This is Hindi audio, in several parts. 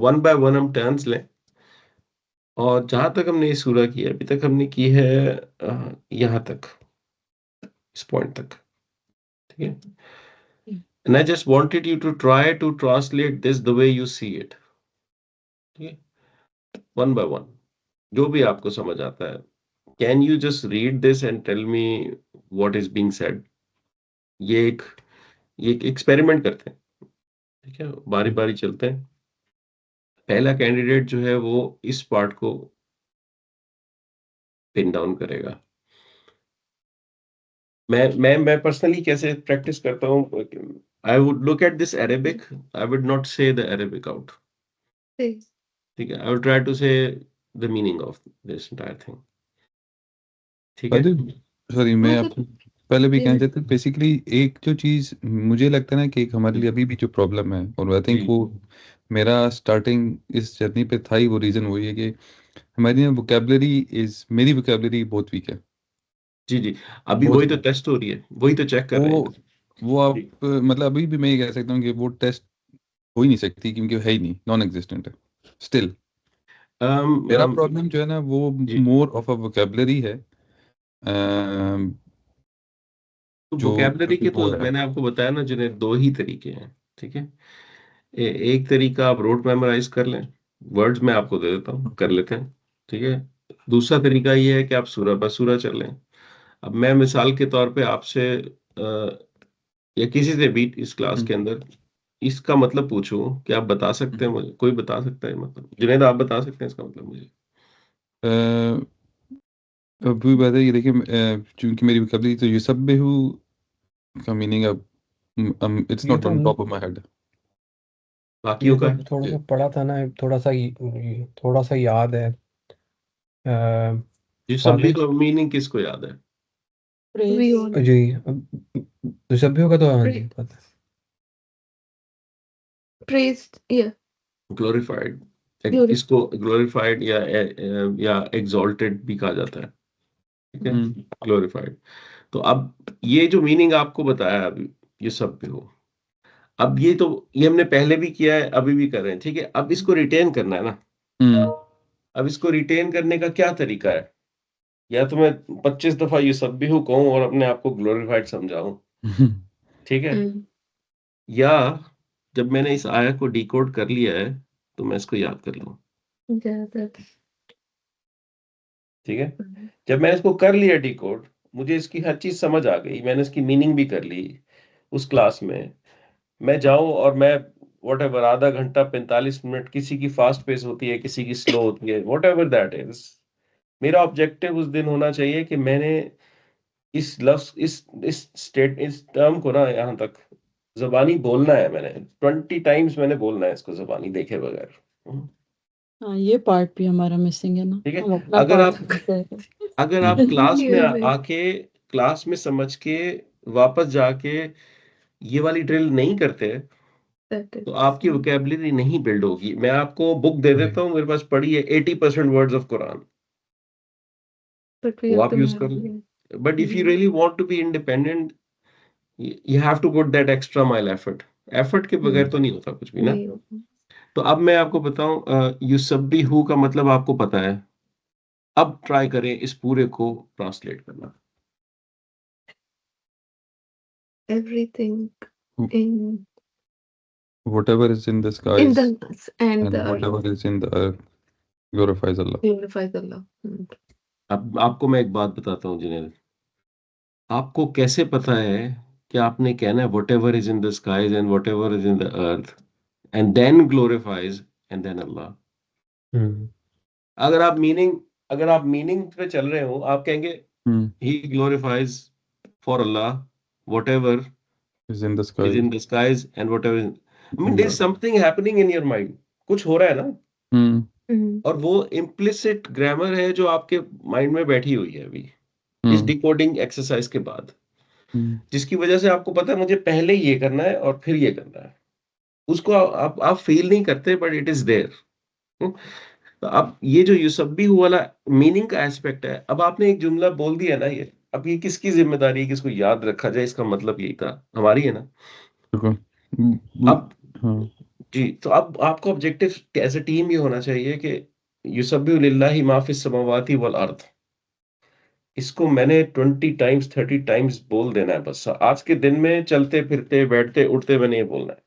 वन बाय वन हम टर्न्स लें, और जहां तक हमने ये सूरा की है, अभी तक हमने की है यहाँ तक, इस पॉइंट तक, ठीक है। And I just wanted you to try to translate this the way you see it, ठीक है, वन बाय वन, जो भी आपको समझ आता है। Can you just read this and tell me what is being said? ये एक ये एक एक्सपेरिमेंट करते हैं, ठीक है, बारी बारी चलते हैं। पहला कैंडिडेट जो है वो इस पार्ट को पिन डाउन करेगा। मैं पर्सनली कैसे प्रैक्टिस करता हूँ, I would look at this Arabic, I would not से द अरेबिक आउट, ठीक है, आई वुड ट्राई टू से the meaning of this entire thing, ठीक है। सॉरी, मैं आपको पहले भी कहना चाहता हूँ, बेसिकली एक जो चीज मुझे लगता है ना कि एक हमारे लिए अभी भी जो प्रॉब्लम है, और आई थिंक वो मेरा स्टार्टिंग इस जर्नी पे था ही, वो रीजन वही है कि हमारी मेरी वोकेबलरी बहुत वीक है। जी जी, अभी वही तो टेस्ट हो रही है, वही तो चेक कर रहे हैं। वो आप मतलब अभी भी मैं ये कह सकता हूँ कि वो टेस्ट हो ही नहीं सकती, क्योंकि है ही नहीं, नॉन एग्जिस्टेंट है स्टिल। मेरा प्रॉब्लम जो है ना वो मोर ऑफ अ वोकेबलरी है। तो जो वोकैबुलरी के वो तो है, मैंने आपको बताया ना जिन्हें, दो ही तरीके हैं, ठीक है। एक तरीका आप रोट मेमोराइज कर लें, वर्ड्स मैं आपको दे देता हूँ, कर लेते हैं, ठीक है। दूसरा तरीका ये है कि आप सूरा ब सूरा चल लें। अब मैं मिसाल के तौर पे आपसे या किसी से भी इस क्लास के अंदर इसका मतलब पूछूं कि आप बता सकते हैं मुझे? कोई बता सकता है मतलब? जुनैद, आप बता सकते हैं इसका मतलब मुझे? अभी बात है ये देखिए, चूंकि मेरी वोकेबलरी तो ये सब बेहू का मीनिंग अब इट्स ये नॉट तो on top of my head. बाकियों का है? थोड़ा सा पढ़ा था ना, थोड़ा सा याद है। ये सब भी फादर का मीनिंग किसको याद है? जी, तो सभ्यों का तो हाँ जी पता है। ग्लोरिफाइड, इसको ग्लोरिफाइड या एग्जॉल्टेड भी कहा जाता है, ठीक है, ग्लोरिफाइड। तो अब ये जो मीनिंग आपको बताया अभी, ये सब भी हो, अब ये हमने पहले भी किया है, अभी भी कर रहे हैं, ठीक है। अब इसको रिटेन करना है ना। अब इसको रिटेन करने का क्या तरीका है? या तो मैं 25 दफा ये सब भी हूँ कहूँ और अपने आप को ग्लोरिफाइड समझाऊं, ठीक है, या जब मैंने इस आया को डिकोड कर लिया है तो मैं इसको याद कर लूं, ठीक है। जब मैंने इसको कर लिया डिकोड, मुझे इसकी हर चीज समझ आ गई, मैंने इसकी मीनिंग भी कर ली उस क्लास में, मैं जाऊं और मैं वॉट एवर आधा घंटा 45 मिनट, किसी की फास्ट पेस होती है, किसी की स्लो होती है, वॉट एवर दैट इज, मेरा ऑब्जेक्टिव उस दिन होना चाहिए कि मैंने इस लफ्ज इस टर्म को ना यहाँ तक जबानी बोलना है, मैंने 20 टाइम्स मैंने बोलना है इसको जबानी देखे बगैर। हाँ, ये पार्ट भी हमारा मिसिंग है ना, ठीक है। हम अपना अगर पार्ट आप अगर आप क्लास में आके, क्लास में समझ के वापस जाके ये वाली ड्रिल नहीं करते, तो आपकी वोकेबलरी नहीं बिल्ड होगी। मैं आपको बुक दे देता हूँ, मेरे पास पड़ी है 80% वर्ड्स ऑफ कुरान, वो आप यूज कर लो। But if you really want to be independent, you have to put that extra mile effort. Effort के बगैर तो नहीं होता कुछ भी ना। तो अब मैं आपको बताऊं, युसब्बिहु का मतलब आपको पता है। अब ट्राई करें इस पूरे को ट्रांसलेट करना। everything in whatever is in the skies and and the whatever is in the earth glorifies Allah. glorifies Allah. अब आपको मैं एक बात बताता हूँ जिनेद, आपको कैसे पता है कि आपने कहना है whatever is in the skies and whatever is in the earth and then glorifies and then Allah. अगर आप मीनिंग पे चल रहे हो, आप कहेंगे ही glorifies for Allah whatever is in the is skies. in the skies and whatever I mean there is something happening in your mind, कुछ हो रहा है ना। और वो इम्प्लिसिट ग्रामर है जो आपके माइंड में बैठी हुई है अभी इस डिकोडिंग एक्सरसाइज के बाद, जिसकी वजह से आपको पता है मुझे पहले ये करना है और फिर ये करना है। उसको आप फील नहीं करते, बट इट इज देयर। तो अब ये जो युसब्बिहु वाला मीनिंग का एस्पेक्ट है, अब आपने एक जुमला बोल दिया ना, ये अब ये किसकी जिम्मेदारी है कि इसको याद रखा जाए? इसका मतलब यही था, हमारी है ना। देखो, अब हाँ, जी, तो अब आपको ऑब्जेक्टिव एज़ अ टीम ये होना चाहिए कि युसब्बिहु लिल्लाहि मा फिस समावाति वल अर्द। इसको मैंने 20 टाइम्स 30 टाइम्स बोल देना है बस। आज के दिन में चलते-फिरते, बैठते-उठते मैंने ये बोलना है।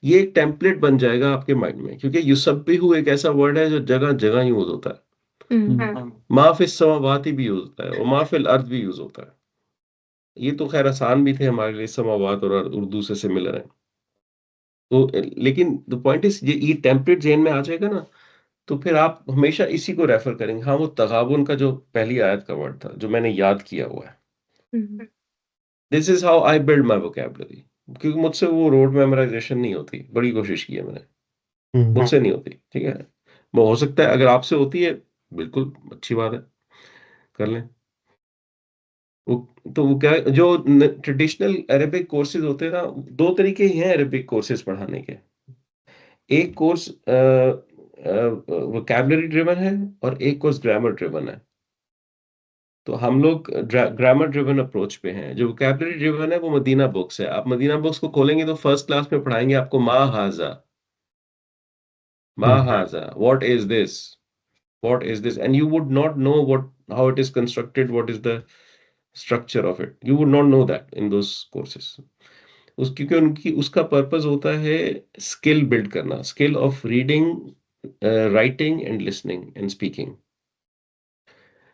ये एक टेम्पलेट बन जाएगा आपके माइंड में, क्योंकि युसब्बिहु एक ऐसा वर्ड है जो जगह-जगह यूज़ होता है। मा फिस समावाति भी यूज़ होता है और मा फिल अर्द भी यूज़ होता है। ये तो ख़ैर आसान भी थे हमारे लिए, समावात और अर्द उर्दू से सिमिलर है। तो लेकिन द पॉइंट इज़ ये टेम्पलेट ज़हन में आ जाएगा ना, तो फिर आप हमेशा इसी को रेफ़र करेंगे। हाँ, वो तगाबुन का जो पहली आयत का वर्ड था, जो मैंने याद किया हुआ है। This is how I build my vocabulary, क्योंकि मुझसे वो रोड मेमोराइज़ेशन नहीं होती, बड़ी कोशिश की है मैंने, मुझसे नहीं होती, ठीक है? वो हो सकता है अगर आपसे होती है, बिल्कुल अच्छी बात है, कर लें। वो तो वो क्या है, जो न ट्रेडिशनल अरेबिक कोर्सेज़ होते हैं ना, 2 तरीके ही हैं अरेबिक कोर्सेज़ पढ़ाने के। एक कोर्स वोकैब्युलरी ड्रिवन है और एक कोर्स ग्रामर ड्रिवन है। तो हम लोग ग्रामर ड्रिवन अप्रोच पे हैं। जो वोकैब्युलरी ड्रिवन है वो मदीना बुक्स है। आप मदीना बुक्स को खोलेंगे तो फर्स्ट क्लास में पढ़ाएँगे आपको मा हाज़ा, what is this? What is this? And you would not know how it is constructed, what is the structure of it. You would not know that in those courses. क्योंकि उनकी उसका पर्पस होता है स्किल बिल्ड करना, skill of reading, writing and listening and speaking.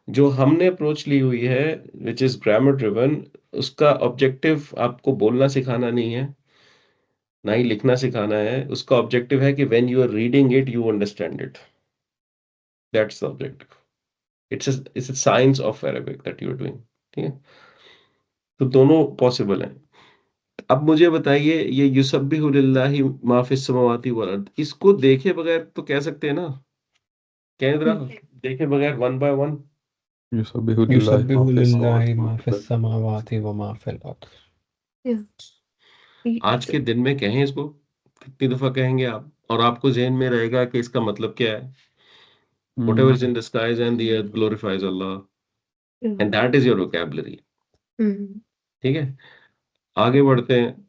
जो हमने अप्रोच ली हुई है विच इज ग्रामर ड्रिवन, उसका ऑब्जेक्टिव आपको बोलना सिखाना नहीं है, ना ही लिखना सिखाना है। उसका ऑब्जेक्टिव है कि when you are reading it you understand it, that's the objective. It's a science of Arabic that you are doing, ठीक है? तो दोनों पॉसिबल हैं। अब मुझे बताइए, ये युसब्बिहु लिल्लाहि मा फिस समावाति वल अर्द, इसको देखे बगैर तो कह सकते हैं ना? कहें ज़रा, देखे बगैर वन बाय वन। युसब्बिहु लिल्लाहि युसब्बिहु मा फिस लिल्लाहि समावाति मा फिस समावाति व मा फिल अर्द। आज के दिन में कहें इसको, कितनी दफ़ा कहेंगे आप? और आपको ज़हन में रहेगा कि इसका मतलब क्या है? Whatever is in the skies and the earth glorifies Allah, and that is your vocabulary, ठीक है? आगे बढ़ते हैं।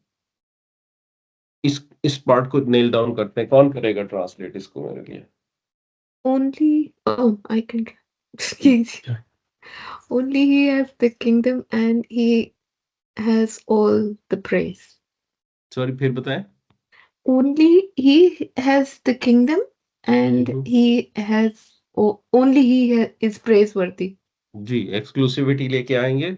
इस पार्ट को नेल डाउन करते हैं। कौन करेगा ट्रांसलेट इसको मेरे लिए? I can. Please. Only he has the kingdom and he has all the praise. Sorry, फिर बताएं। Only he has the kingdom and he has only he is praiseworthy. जी, एक्सक्लूसिविटी लेके आएँगे।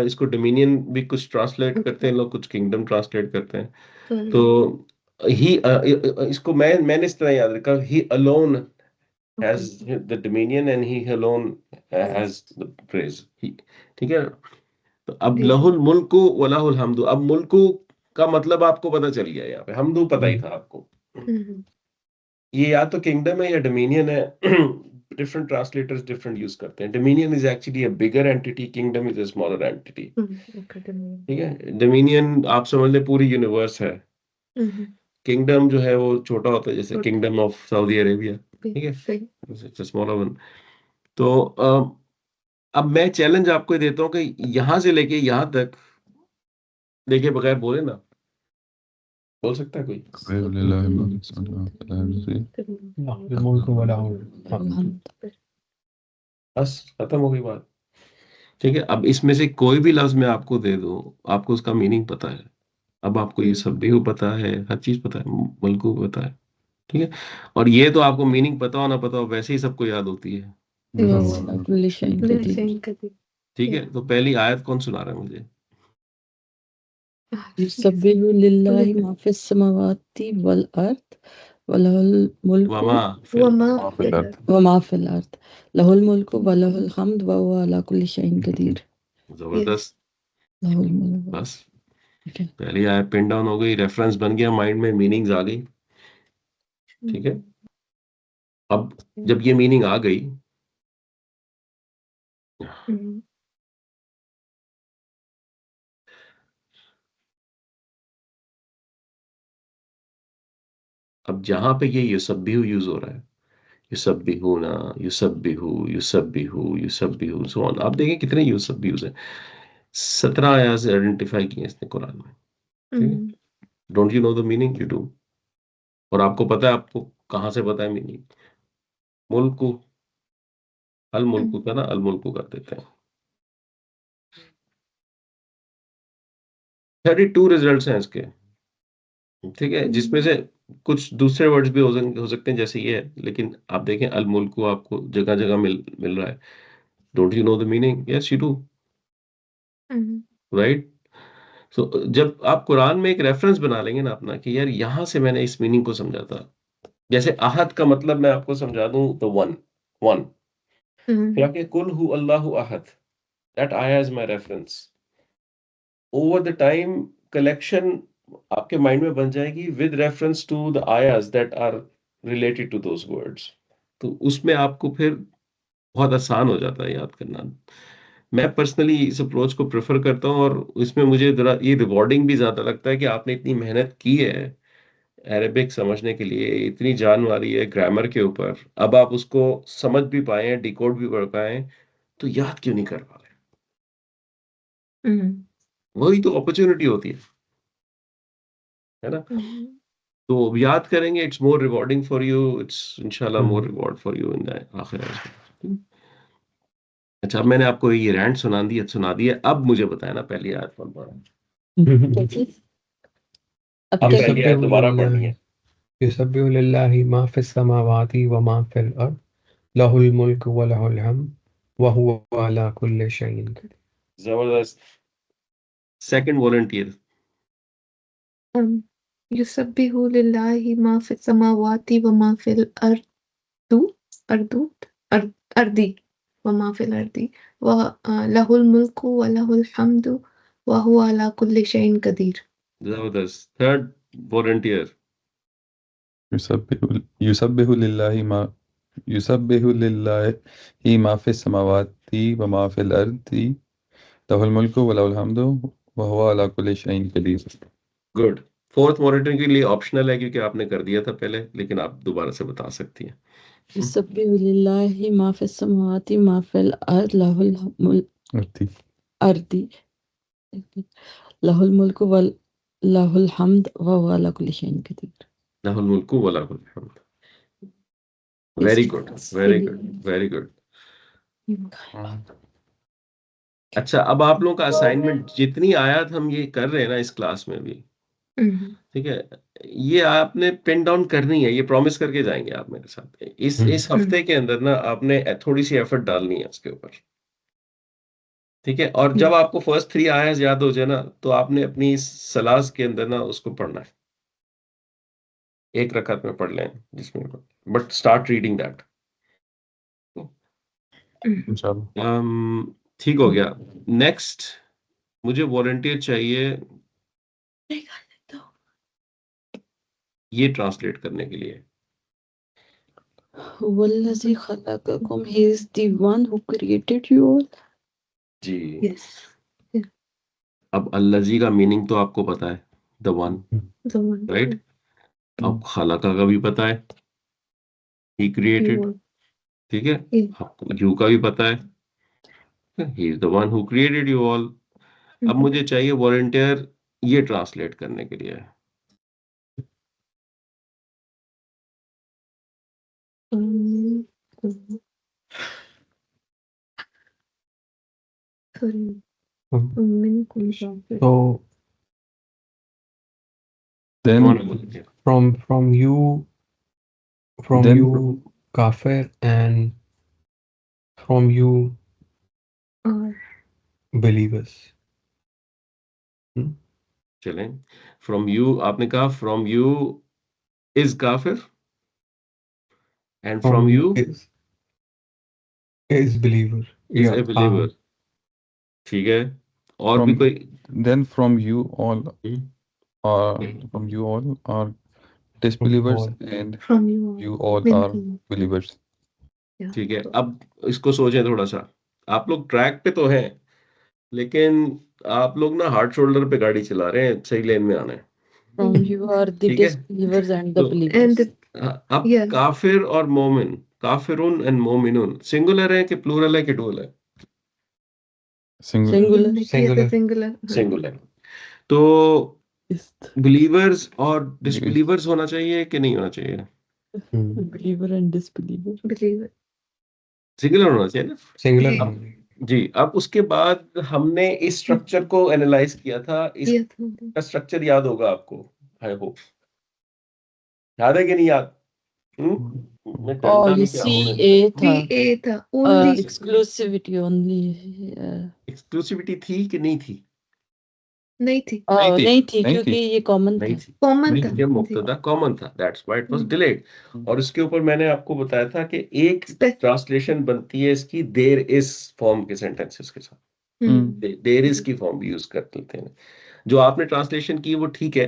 इसको डोमिनियन भी कुछ ट्रांसलेट करते हैं लोग, कुछ किंगडम ट्रांसलेट करते हैं। तो इसको मैंने इस तरह याद रखा, ही alone has the dominion and he alone has the praise. ठीक है? तो अब लहुल मुल्कु व लहुल हम्दु। अब मुल्कु का मतलब आपको पता चल गया यहाँ पे, हम्दु पता ही था आपको। ये या तो किंगडम है या डोमिनियन है। डिफरेंट ट्रांसलेटर्स डिफरेंट यूज करते हैं। Dominion is actually a bigger entity, kingdom is a smaller entity. ठीक है? डोमिनियन आप समझ लें पूरी यूनिवर्स है। किंगडम जो है वो छोटा होता है, जैसे किंगडम ऑफ सऊदी अरेबिया। ठीक है? It's a smaller one. तो अब मैं चैलेंज आपको ये देता हूँ कि यहाँ से लेके यहाँ तक देखे बगैर बोले ना। बोल सकता है कोई? युसब्बिहु लिल्लाहि मा फिस समावाति वल अर्द। लहुल मुल्कु व लहुल हम्द। बस खत्म हो गई बात। ठीक है? अब इसमें से कोई भी लफ्ज़ मैं आपको दे दूँ, आपको उसका मीनिंग पता है। अब आपको ये सब्बिहु पता है, हर चीज़ पता है, मुल्कु पता है। ठीक है? और ये तो आपको मीनिंग पता हो ना पता हो, वैसे ही सबको याद होती है। कुल्ली शैइन कदीर। ठीक है? तो पहली आयत कौन सुना रहा है मुझे? युसब्बिहु लिल्लाहि मा फिस समावाति वल अर्द व लहुल मुल्कु वमा फिल व मा फिल अर्द। लहुल मुल्कु व लहुल हम्द व हुवा अला कुल्ली शैइन कदीर। ज़बरदस्त। लहुल मुल्क। बस ठीक है। पहली आयत पिन डाउन हो गई, रेफरेंस बन गया माइंड में, मीनिंग्स आ गई। ठीक है? अब जब ये मीनिंग आ गई, अब जहाँ पे ये युसब्बिहु यूज़ हो रहा है, युसब्बिहूना, युसब्बिहु, सो ऑन। आप देखें कितने युसब्बिहुस हैं। 17 आयात से आइडेंटिफाई किए हैं इसने कुरान में। ठीक है? Don't you know the meaning? You do. और आपको पता है, आपको कहाँ से पता है मीनिंग? मुल्कु, अल मुल्कु का ना अल मुल्कु कर देते हैं। 32 रिजल्ट्स हैं इसके, ठीक है, जिसमें से कुछ दूसरे वर्ड्स भी हो सकते हैं जैसे ये है, लेकिन आप देखें अल मुल्कु आपको जगह जगह मिल रहा है। Don't you know the meaning? Yes you do, right? So जब आप कुरान में एक रेफरेंस बना लेंगे ना अपना कि यार यहाँ से मैंने इस मीनिंग को समझा था। जैसे अहद का मतलब मैं आपको समझा दूं तो वन, वन। फिर आपके कुल हु अल्लाहु अहद, दैट आया is my reference. Over the time collection आपके माइंड में बन जाएगी विद रेफरेंस टू द आयास that are related to those words. तो उसमें आपको फिर बहुत आसान हो जाता है याद करना। मैं पर्सनली इस अप्रोच को प्रेफर करता हूँ, और इसमें मुझे जरा ये रिवॉर्डिंग भी ज्यादा लगता है कि आपने इतनी मेहनत की है अरेबिक समझने के लिए, इतनी जान मारी है ग्रामर के ऊपर, अब आप उसको समझ भी पाए, डिकोड भी कर पाए, तो याद क्यों नहीं कर पा रहे? वही तो अपॉर्चुनिटी होती है ना? तो याद करेंगे, it's more rewarding for you, it's इंशाल्लाह more reward for you in the आखिर। अच्छा, अब मैंने आपको ये रैंट सुना दी है, अब मुझे बताया ना पहली आयत कौन पढ़ा? अब अब क्या पहली आयत दोबारा पढ़नी है। युसब्बिहु लिल्लाहि मा फिस समावाति व मा फिल अर्द लहुल मुल्कु व लहुल हम्द व हुवा अला कुल्लि शैइन कदीर। जबरदस्त। Second volunteer. युसब्बिहु लिल्लाहि मा फिस समावाति व मा फिल अर्दी व मा फिल अर्दी व लहुल मुल्कु व लहुल हम्दु व हुवा अला कुल्लि शैइन कदीर। जबरदस्त। Third volunteer. युसब्बिहु लिल्लाहि मा फिस समावाति व मा फिल अर्दी लहुल मुल्कु व लहुल हम्दु व हुवा अला कुल्लि शैइन कदीर। गुड। फोर्थ वॉलंटियर के लिए ऑप्शनल है क्योंकि आपने कर दिया था पहले, लेकिन आप दोबारा से बता सकती हैं। युसब्बिहु लिल्लाहि मा फिस समावाति मा फिल अर्द अर्दी लहुल मुल्कु व लहुल हम्द व हुवा अला कुल्लि शैइन कदीर। लहुल मुल्कु व लहुल हम्द। Very good, very good, very good. अच्छा, अब आप लोगों का असाइनमेंट, जितनी आयत हम ये कर रहे हैं ना इस क्लास में भी, ठीक है, ये आपने पिन डाउन करनी है, ये प्रॉमिस करके जाएंगे आप मेरे साथ। इस हफ्ते के अंदर ना आपने थोड़ी सी एफर्ट डालनी है उसके ऊपर, ठीक है? और जब आपको फर्स्ट 3 आयत याद हो जाए ना, तो आपने अपनी सलास के अंदर ना उसको पढ़ना है। एक रकात में पढ़ लें जिसमें, बट स्टार्ट रीडिंग दैट। ठीक हो गया। नेक्स्ट मुझे वॉलंटियर चाहिए ये ट्रांसलेट करने के लिए। वल्लज़ी खलक़कुम, he is the one who created you all। Ji. Yes. अब अल्लज़ी का मीनिंग तो आपको पता है, the one, The one. Right? अब खलका का भी पता है, ही क्रिएटेड, ठीक है? आपको यू का भी पता है, he is the one who created you all. अब मुझे चाहिए वॉलंटियर ये ट्रांसलेट करने के लिए। So Then कौन है volunteer? from you kafir, and from you believers. चलें, फ्रॉम यू आपने कहा, फ्रॉम यू इज काफिर, and From from you you is believer. Is Yeah. A believer, ठीक है? और भी from कोई? then from you all hmm, from you all are From you disbelievers all. and From you you all are believers. ठीक है। अब इसको सोचें थोड़ा सा, आप लोग ट्रैक पे तो हैं, लेकिन आप लोग ना हार्ड शोल्डर पे गाड़ी चला रहे हैं, सही लेन में आना है, From you are the ठीक है? disbelievers and the तो believers। अब Yeah. काफिर और मोमिन, काफिरुन एंड मोमिनुन सिंगुलर है कि प्लूरल है कि डुअल है? Singular. Singular। Singular. Singular. Singular. तो बिलीवर्स और डिसबिलीवर्स होना चाहिए कि नहीं होना चाहिए? Believer and disbeliever. Believer. Singular होना चाहिए ना? सिंगुलर जी। होना जी, अब उसके बाद हमने इस स्ट्रक्चर को एनालाइज किया था। किया था। इसका स्ट्रक्चर याद होगा आपको, आई होप। याद है कि नहीं याद? मैं और डरता ये नहीं क्या हूँ मैं। CA था, CA था only. Exclusivity only. एक्सक्लूसिविटी थी कि नहीं थी? नहीं थी, नहीं थी नहीं क्योंकि थी। ये कॉमन नहीं था। थी। कॉमन था। ये मुक्तदा कॉमन था, that's why it was delayed. और इसके ऊपर मैंने आपको बताया था कि एक Spec- ट्रांसलेशन बनती है इसकी देयर इज फॉर्म के सेंटेंसेस के साथ। देयर इज की फॉर्म भी यूज कर लेते हैं। जो आपने ट्रांसलेशन की वो ठीक है,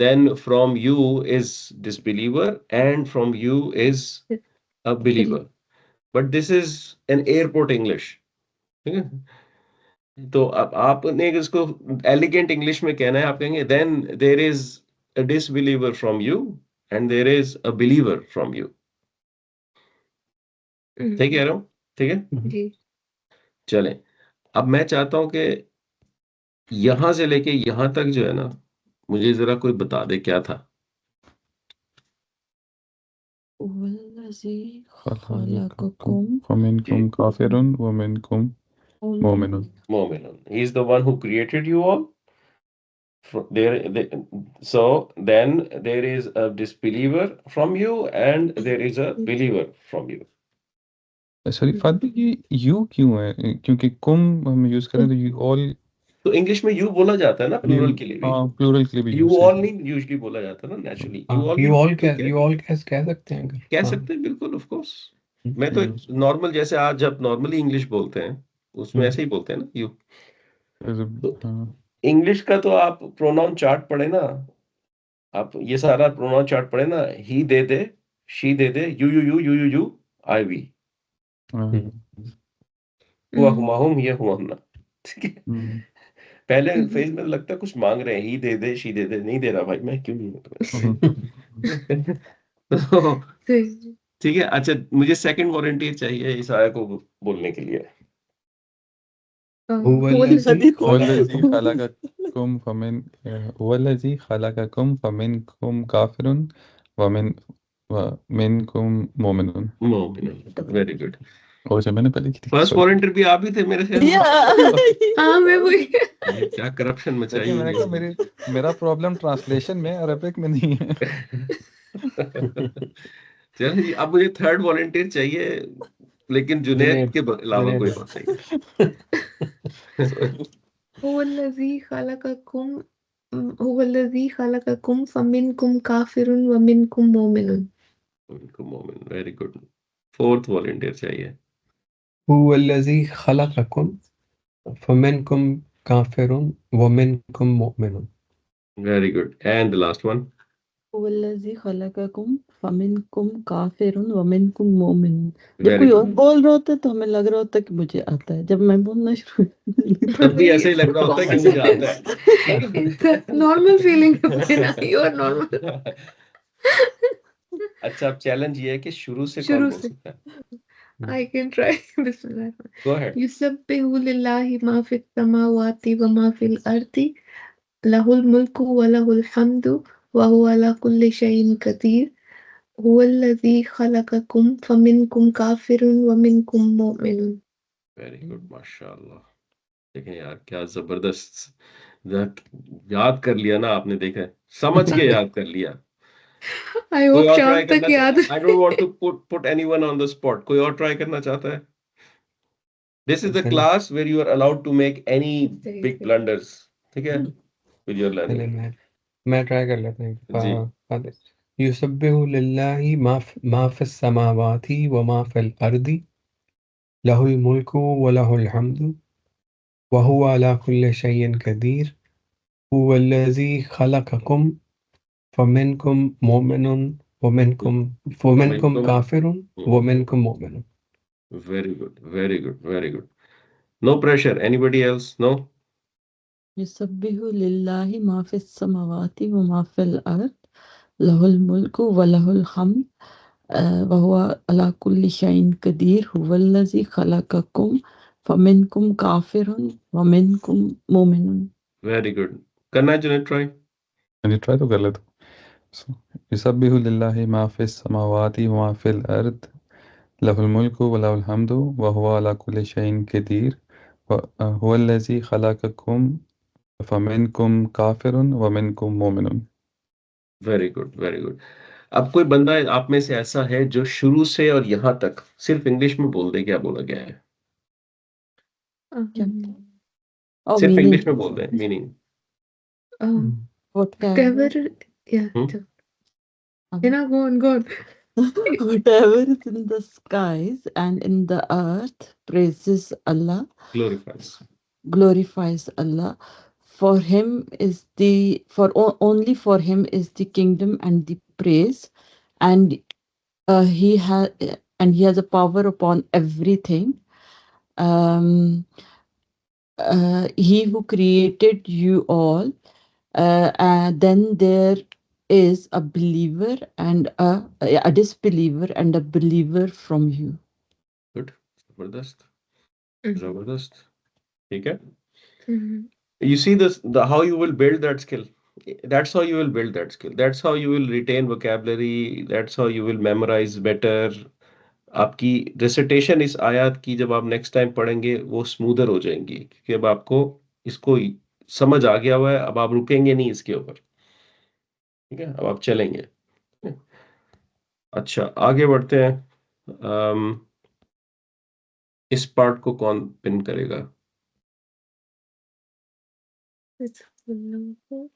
then from you is disbeliever and from you is a believer, but this is an airport English, ठीक है? तो अब आपने इसको एलिगेंट इंग्लिश में कहना है, आप कहेंगे then there is a disbeliever from you and there is a believer from you। ठीक कह रहा हूँ? ठीक है, जी। चलें। अब मैं चाहता हूं कि यहां से लेके यहां तक जो है ना, मुझे जरा कोई बता दे क्या था। वल्लज़ी खलक़कुम फमिनकुम काफिरुन व मिनकुम मुमिनुन। Mu'minun. He is the one who created you all. So then there is a disbeliever from you and there is a believer from you। Sorry father, ये यू क्यों है? क्योंकि कुम हम यूज करें तो यू ऑल। तो इंग्लिश में यू बोला जाता है ना प्लूरल के लिए भी। हाँ, प्लूरल के लिए भी यू यूज ऑल है। नहीं यूजुअली बोला जाता ना नेचुरली। हाँ, यू ऑल यू ऑल कह कह सकते हैं अगर। कह हाँ। सकते हैं, बिल्कुल ऑफ कोर्स। मैं तो नॉर्मल जैसे आज जब नॉर्मली इंग्लिश बोलते हैं उसमें ऐसे ही बोलते हैं ना यू। तो हाँ, इंग्लिश का तो आप प्रोनाउन चार्ट पढ़े ना, आप ये सारा प्रोनाउन चार्ट पढ़े ना, he they they, she they they, you, I we, हाँ, हुआ हुमाहुम, ये हुआ हमना। ठीक है, हम्म, पहले फेज में लगता है कुछ मांग रहे हैं, ही दे दे, शी दे दे, नहीं दे रहा भाई, मैं क्यों नहीं तो ठीक है। अच्छा, मुझे सेकंड वॉलंटियर चाहिए इस आया को बोलने के लिए। वल्लज़ी खलक़कुम फमिन वल्लज़ी खलक़कुम फमिनकुम काफिरुन व मिनकुम मुमिनुन। Very good. और जो मैंने पहले की थी, फर्स्ट sorry। वॉलंटियर भी आप ही थे मेरे ख्याल में। हाँ, मैं वही। ये क्या करप्शन मचाई देखिए, मैंने कहा मेरा प्रॉब्लम ट्रांसलेशन में, अरबिक में नहीं है। चलो जी, अब मुझे थर्ड वॉलंटियर चाहिए, लेकिन जुनैद के अलावा कोई बात नहीं। हुवल्लज़ी खलक़कुम हुवल्लज़ी खलक़कुम फमिनकुम काफिरुन व मिनकुम मुमिनुन। मोमिन, वेरी गुड। फोर्थ वॉलंटियर चाहिए। हुवल्लज़ी खलक़कुम फमिनकुम काफिरुन व मिनकुम मुमिनुन। Very good, and the last one. वल्लज़ी खलक़कुम फमिनकुम काफिरुन व मिनकुम मुमिनुन। जब वेरी कोई और गुड। बोल रहा होता है तो हमें लग रहा होता है कि मुझे आता है, जब मैं बोलना शुरू तब भी ऐसे ही लग रहा होता है कि मुझे आता है। It's a normal feeling मेरा, you are normal। अच्छा, अब चैलेंज ये है कि शुरू से कौन शुरू बोल से सकता है? I can try। बिस्मिल्लाह। Go ahead. युसब्बिहु लिल्लाहि मा फिस समावाति व मा फिल अर्दी लहुल मुल्कु व लहुल हम्दु व हुवा अला कुल्लि शैइन कदीर हुवल्लज़ी खलक़कुम फमिनकुम काफिरुन व मिनकुम मुमिनुन। वेरी गुड, माशाल्लाह। देखें यार, क्या जबरदस्त याद कर लिया ना आपने, देखा है? समझ के याद कर लिया। I कोई hope और शाम ट्राई तक करना याद। I don't want to put anyone on the spot. कोई और ट्राई करना चाहता है? This is the class where you are allowed to make any big blunders, ठीक है, विद योर चलिए लर्निंग। मैं ट्राई कर लेता जी। हूँ। युसब्बिहु लिल्लाहि मा फिस समावाति व मा फिल अर्दी लहुल मुल्कु व लहुल हम्दु व हुवा अला कुल्लि शैइन कदीर हुवल्लज़ी खलक़कुम फमिनकुम मुमिनुन व मिनकुम काफिरुन व मिनकुम मुमिनुन। Very good, very good, very good. No pressure, anybody else? No. युसब्बिहु लिल्लाहि मा फिस समावाति व मा फिल अर्द लहुल मुल्कु व लहुल हम्द व हुवा अला कुल्लि शैइन कदीर हुवल्लज़ी खलक़कुम फमिनकुम काफिरुन व मिनकुम मुमिनुन। Very good. करना है जुनेद, ट्राई। मैंने ट्राई तो कर लेता हूँ। युसब्बिहु लिल्लाहि मा फिस समावाति व मा फिल अर्द लहुल मुल्कु व लहुल हम्दु व हुवा अला कुल्लि शैइन कदीर व हुवल्लज़ी खलक़कुम फमिनकुम काफिरुन व मिनकुम मोमिनुन। Very good, very good. अब कोई बंदा आप में से ऐसा है जो शुरू से और यहाँ तक सिर्फ इंग्लिश में बोल दे क्या बोला गया है? क्या? Um, Oh, सिर्फ meaning. इंग्लिश में बोल दें meaning. Whatever. whatever, yeah, Um, go on. whatever is in the skies and in the earth praises Allah, glorifies. glorifies Allah. For him is only for him is the kingdom and the praise, and he has a power upon everything. Um, he who created you all, and then there is a believer and a disbeliever and a believer from you. Good, जबरदस्त, Mhm. जबरदस्त। ठीक है। Mhm. You see this, how you will build that skill. That's how you will build that skill. That's how you will retain vocabulary. That's how you will memorize better. आपकी रेसिटेशन इस आयत की जब आप नेक्स्ट टाइम पढ़ेंगे वो स्मूदर हो जाएंगी, क्योंकि अब आपको इसको समझ आ गया हुआ है। अब आप रुकेंगे नहीं इसके ऊपर, ठीक है? अब आप चलेंगे। अच्छा, आगे बढ़ते हैं। इस पार्ट को कौन पिन करेगा? It's wonderful.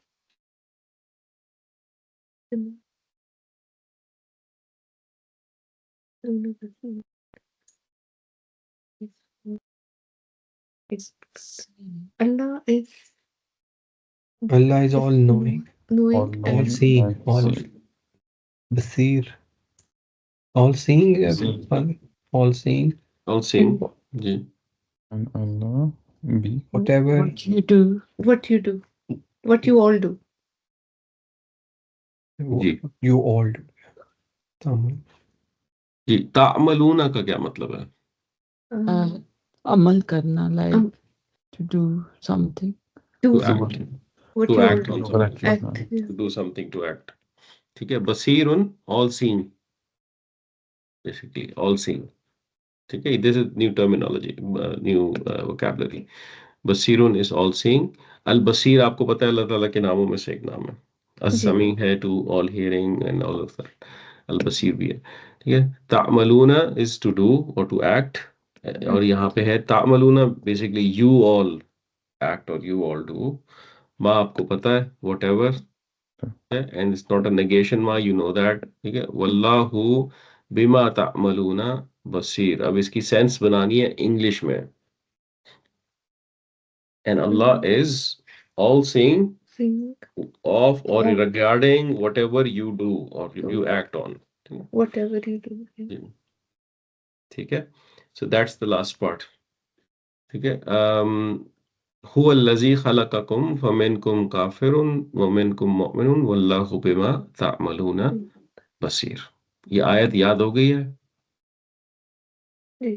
Allah is Allah is all knowing, knowing all and seeing, all basir, all seeing, all seeing. All seeing, ji. And Allah be Whatever What you do, what you do, what you all do. Ji you all do. Tamam. जी। तामलूना का क्या मतलब है? amal karna, like Um, to do something. do To something. act, What to you all act do. on something, Act. Yeah. to do something, to act। ठीक है। बसीरुन, all seeing, basically all seeing। ठीक है। This is new terminology, new vocabulary. बसीरुन इज ऑल सीइंग। अल बसीर आपको पता है अल्लाह ताला के नामों में से एक नाम है। जी। असमी है to all hearing and all of that. अल बसीर भी है। ठीक है। तामलूना is to do or to act, और यहाँ पे है तामलूना basically you all act or you all do. माँ आपको पता है वट एवर है, and it's not a negation, माँ यू नो दैट। ठीक है। वल्लाहु बिमा तामलूना बसीर। अब इसकी सेंस बनानी है इंग्लिश में। And Allah is all seeing Sing of or of regarding whatever you do or you act on। whatever you do. Yeah. ठीक है। So that's the last part। ठीक है। हुवा अल्लज़ी खलक़कुम फमिनकुम काफिरुन व मिनकुम मुमिनुन वल्लाहु बिमा तामलूना बसीर। ये आयत याद हो गई है? जी।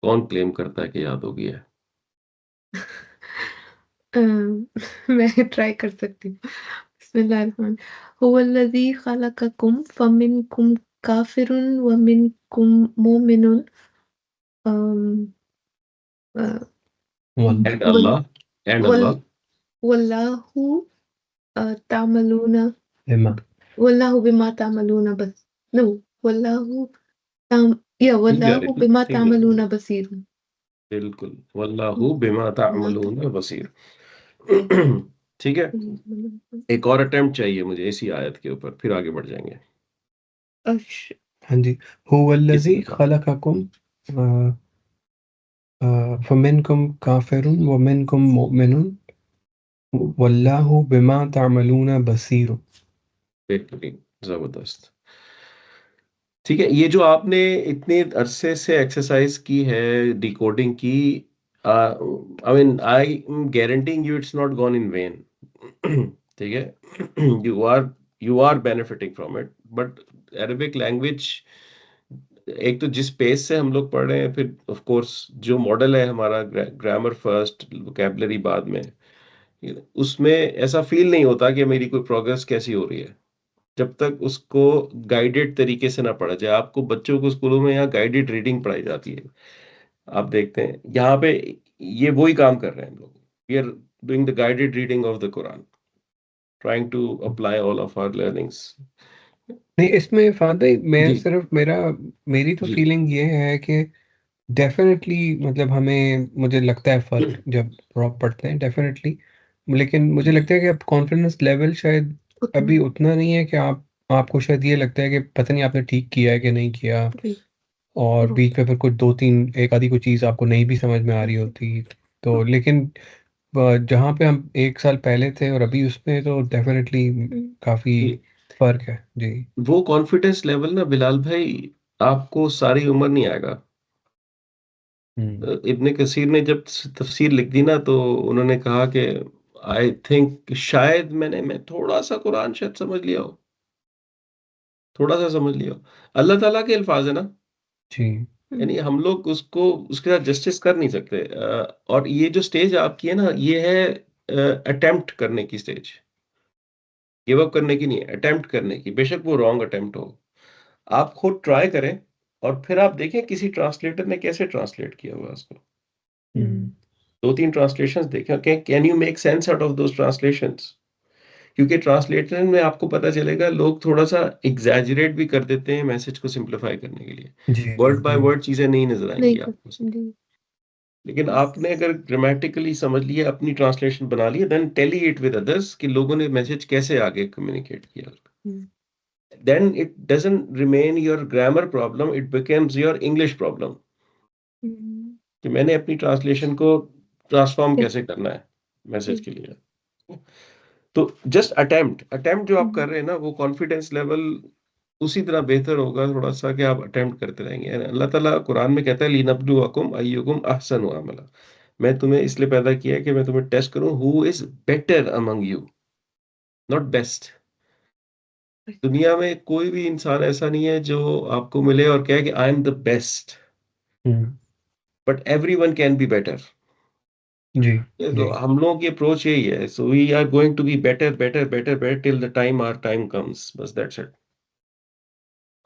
कौन क्लेम करता है कि याद हो गई है? मैं ट्राई कर सकती हूँ। बिस्मिल्लाहिर्रहमान हुवल्लज़ी खलक़कुम फमिनकुम काफिरुन व मिनकुम मुमिनुन One. And Allah, and वल Allah, वल्लाहु तामलूना Bima. वल्लाहु बिमा तामलूना बस नो वल्लाहु वल्लाहु singularity, बिमा singularity, तामलूना बसीर। बिल्कुल। वल्लाहु बिमा तामलूना बसीर। ठीक है। एक और अटेम्प्ट चाहिए मुझे इसी आयत के ऊपर, फिर आगे बढ़ जाएंगे। हाँ जी। हुवल्लज़ी किसी का खलक़कुम फमिनकुम काफिरुन व मिनकुम मुमिनुन वल्लाहु बिमा तामलूना बसीर। बेहतरीन, जबरदस्त। ठीक है। ये जो आपने इतने अरसे से एक्सरसाइज की है डिकोडिंग की, I mean I am guaranteeing you it's not gone in vain. ठीक है। You are benefiting from it, but Arabic language एक तो जिस पेस से हम लोग पढ़ रहे हैं, फिर ऑफ कोर्स जो मॉडल है हमारा ग्रामर फर्स्ट, वोकैबुलरी बाद में, उसमें ऐसा फील नहीं होता कि मेरी कोई प्रोग्रेस कैसी हो रही है, जब तक उसको गाइडेड तरीके से ना पढ़ा जाए। आपको बच्चों को स्कूलों में यहाँ गाइडेड रीडिंग पढ़ाई जाती है। आप देखते हैं यहाँ पे ये वही काम कर रहे हैं हम लोग। We are doing the guided reading of the Quran, trying to apply all of our learnings. नहीं, इसमें फाद भाई मैं जी सिर्फ मेरी तो जी फीलिंग ये है कि डेफिनेटली मतलब मुझे लगता है फर्क जब पढ़ते हैं डेफिनेटली, लेकिन मुझे जी लगता है कि अब कॉन्फिडेंस लेवल शायद उतना अभी उतना नहीं है कि आपको शायद ये लगता है कि पता नहीं आपने ठीक किया है कि नहीं किया, जी और वो बीच में फिर कुछ 2-3 एक आधी कोई चीज़ आपको नहीं भी समझ में आ रही होती, तो लेकिन जहाँ पे हम 1 साल पहले थे और अभी उसमें तो डेफिनेटली काफ़ी जी। फ़र्क है। जी। वो कॉन्फिडेंस लेवल ना बिलाल भाई आपको सारी उम्र नहीं आएगा। हुँ। इब्न कसीर ने जब तफसीर लिख दी ना, तो उन्होंने कहा कि आई थिंक शायद मैं थोड़ा सा कुरान शायद समझ लिया हो, थोड़ा सा समझ लिया हो। अल्लाह ताला के अल्फाज है ना, जी। यानी हम लोग उसको उसके साथ जस्टिस कर नहीं सकते। और ये जो स्टेज आपकी है ना, ये है अटेम्प्ट करने की स्टेज, गिव अप करने की नहीं है, अटेम्प्ट करने की। बेशक वो रॉन्ग अटेम्प्ट हो, आप खुद ट्राई करें और फिर आप देखें किसी ट्रांसलेटर ने कैसे ट्रांसलेट किया हुआ है उसको। हुँ। 2-3 ट्रांसलेशंस देखें, can you make sense out of those translations? क्योंकि ट्रांसलेशन में आपको पता चलेगा लोग थोड़ा-सा एग्ज़ैजरेट भी कर देते हैं मैसेज को सिम्प्लिफाई करने के लिए। जी, वर्ड बाय जी। वर्ड चीज़ें नहीं नज़र नहीं आएँगी कर आपको उसमें। जी लेकिन आपने अगर ग्रामेटिकली समझ लिया, अपनी ट्रांसलेशन बना ली, then tally it with others कि लोगों ने मैसेज कैसे आगे कम्युनिकेट किया उसको। हुँ, Then it doesn't remain your grammar problem, it becomes your English problem हुँ, कि मैंने अपनी ट्रांसलेशन को ट्रांसफ़ॉर्म फिर कैसे करना है मैसेज जी के लिए। तो जस्ट अटेम्प्ट जो आप कर हुँ, रहे हैं ना, वो कॉन्फिडेंस लेवल उसी तरह बेहतर होगा थोड़ा-सा कि आप अटेम्प्ट करते रहेंगे। अल्लाह ताला कुरान में कहता है लिनब्लुवकुम अय्युकुम अहसनु अमला। मैं तुम्हें इसलिए पैदा किया है कि मैं तुम्हें टेस्ट करूँ who is better among you, not best. दुनिया में कोई भी इंसान ऐसा नहीं है जो आपको मिले और कहे कि आई एम द बेस्ट, हुँ। But everyone can be better. जी, ये तो जी। हम लोगों की अप्रोच यही है। So we are going to be better, better, better, better till the time our time comes. बस दैट्स इट।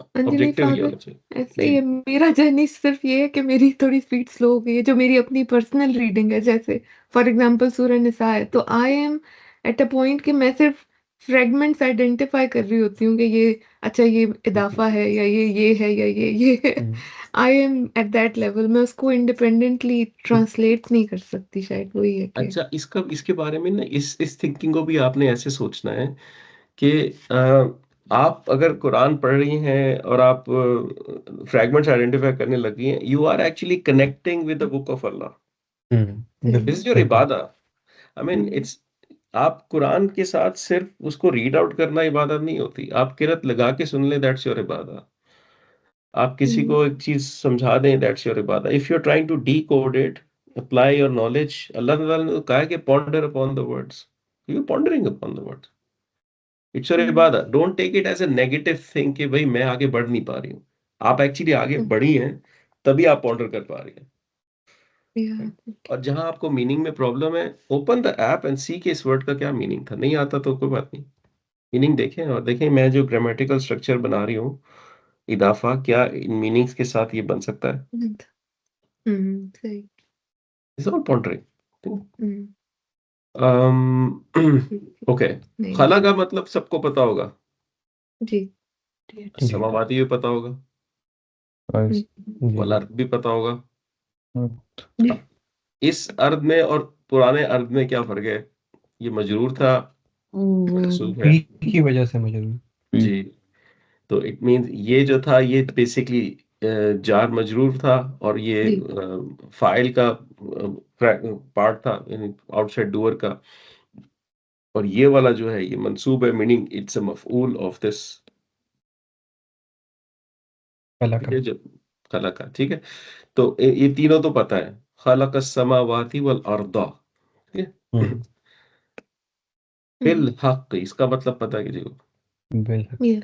हाँ जी, नहीं ऑब्जेक्टिव ये फ़ादर होना चाहिए। ऐसे ही जी। है, मेरा जर्नी सिर्फ़ ये है कि मेरी थोड़ी स्पीड स्लो हो गई है, जो मेरी अपनी पर्सनल रीडिंग है, जैसे फॉर एग्ज़ाम्पल सूरह निसा है, तो आई एम एट अ पॉइंट कि मैं सिर्फ़ फ्रैगमेंट्स आइडेंटिफ़ाई कर रही होती हूँ कि ये अच्छा ये इज़ाफ़ा है या ये है या ये है। हुँ। I am at that level, मैं उसको इंडिपेंडेंटली ट्रांसलेट नहीं कर सकती, शायद वही है कि अच्छा, इसके बारे में ना इस थिंकिंग को भी आपने ऐसे सोचना है कि आप अगर कुरान पढ़ रही हैं और आप फ्रैगमेंट्स आइडेंटिफ़ाई करने लगी हैं, you are actually connecting with the book of Allah. हुँ। दिस बिल्कुल, इज़ योर बिल्कुल। इबादा। आई मीन हुँ, इट्स आप कुरान के साथ सिर्फ़ उसको रीड आउट करना इबादत नहीं होती। आप किरत लगा के सुन लें, दैट्स योर इबादा। आप किसी हुँ, को एक चीज़ समझा दें, दैट्स योर इबादा। If you are trying to decode it, apply your knowledge, Allah ताला ने तो कहा है कि ponder upon the words. You are pondering upon the words. It's your um, इबादा। Don't take it as a negative thing कि भई मैं आगे बढ़ नहीं पा रही हूँ। आप एक्चुअली आगे हुँ, बढ़ी हैं, तभी आप पॉन्डर कर पा रही हैं। या और जहाँ आपको मीनिंग में प्रॉब्लम है, ओपन द ऐप एंड सी कि इस वर्ड का क्या मीनिंग था। नहीं आता तो कोई बात नहीं। मीनिंग देखें और देखें मैं जो ग्रामेटिकल स्ट्रक्चर बना रही हूँ, इज़ाफ़ा क्या इन मीनिंग्स के साथ ये बन सकता है? सही। It's all pondering. हुँ, ठीक है। ओके। नहीं, खला नहीं। का मतलब सबको पता होगा, जी, जी। समावाती भी पता होगा, गाइस, हुँ, जी। वल अर्द भी पता होगा। जी, अब इस अर्द में और पुराने अर्द में क्या फ़र्क है? ये मजरूर था, Oh, मंसूब है। पी की वजह से मुझे जी, तो इट मीन्स ये जो था ये बेसिकली जार मजरूर था और ये जी, फ़ाइल का पार्ट था यानी आउटसाइड डूअर का। और ये वाला जो है ये मंसूब है, मीनिंग इट्स अ मफ़ऊल ऑफ दिस। कला ठीक का। है, जब खला का, ठीक है? तो ये तीनों तो पता है। खलक़स समावाति वल अर्दा, ठीक है? हुँ। हुँ, बिल हक़ इसका मतलब पता कीजिए। बिल्कुल। या